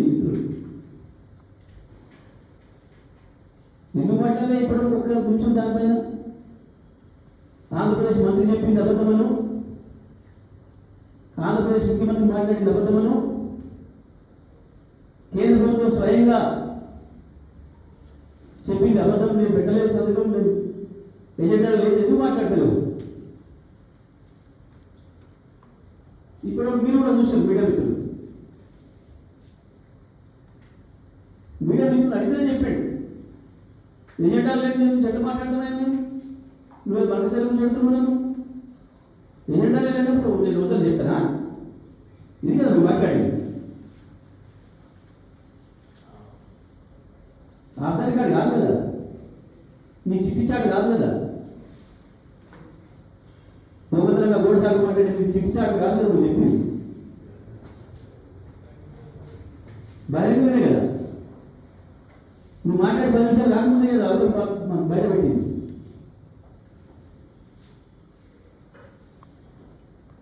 మిత్రుడు. ఎందుకు మాట్లాడలే ఇప్పుడు ఒక్క నిమిషం దానిపైన? ఆంధ్రప్రదేశ్ మంత్రి చెప్పింది అబద్ధమను, ఆంధ్రప్రదేశ్ ముఖ్యమంత్రి మాట్లాడింది అబద్ధమను, కేంద్ర ప్రభుత్వం స్వయంగా చెప్పింది అబద్ధం, నేను పెట్టలేదు సంతకం, నేను ఎజెండా లేదు, ఎందుకు మాట్లాడలేవు? ఇప్పుడు మీరు కూడా చూసారు మీడియా మిత్రులు, మీడియా మిత్రులు అడిగితే చెప్పాడు ఎజెండా లేదు, నేను చెడ్డ మాట్లాడుతున్నాను, నువ్వు బండశైలం చెడుతున్నాను, ఎజెండా లేనప్పుడు నేను వద్దని చెప్తానా? ఇది కదా నువ్వు మాట్లాడింది. ఆధార్ కార్డు కాదు కదా, నీ చిట్టి చాటు కాదు కదా, దొంగతనంగా గోడు సాగు మాట్లాడే నీ చిట్టి చాటు కాదు కదా నువ్వు చెప్పింది, బహిరంగమే కదా, నువ్వు మాట్లాడి 10 నిమిషాలు కాకముందే కదా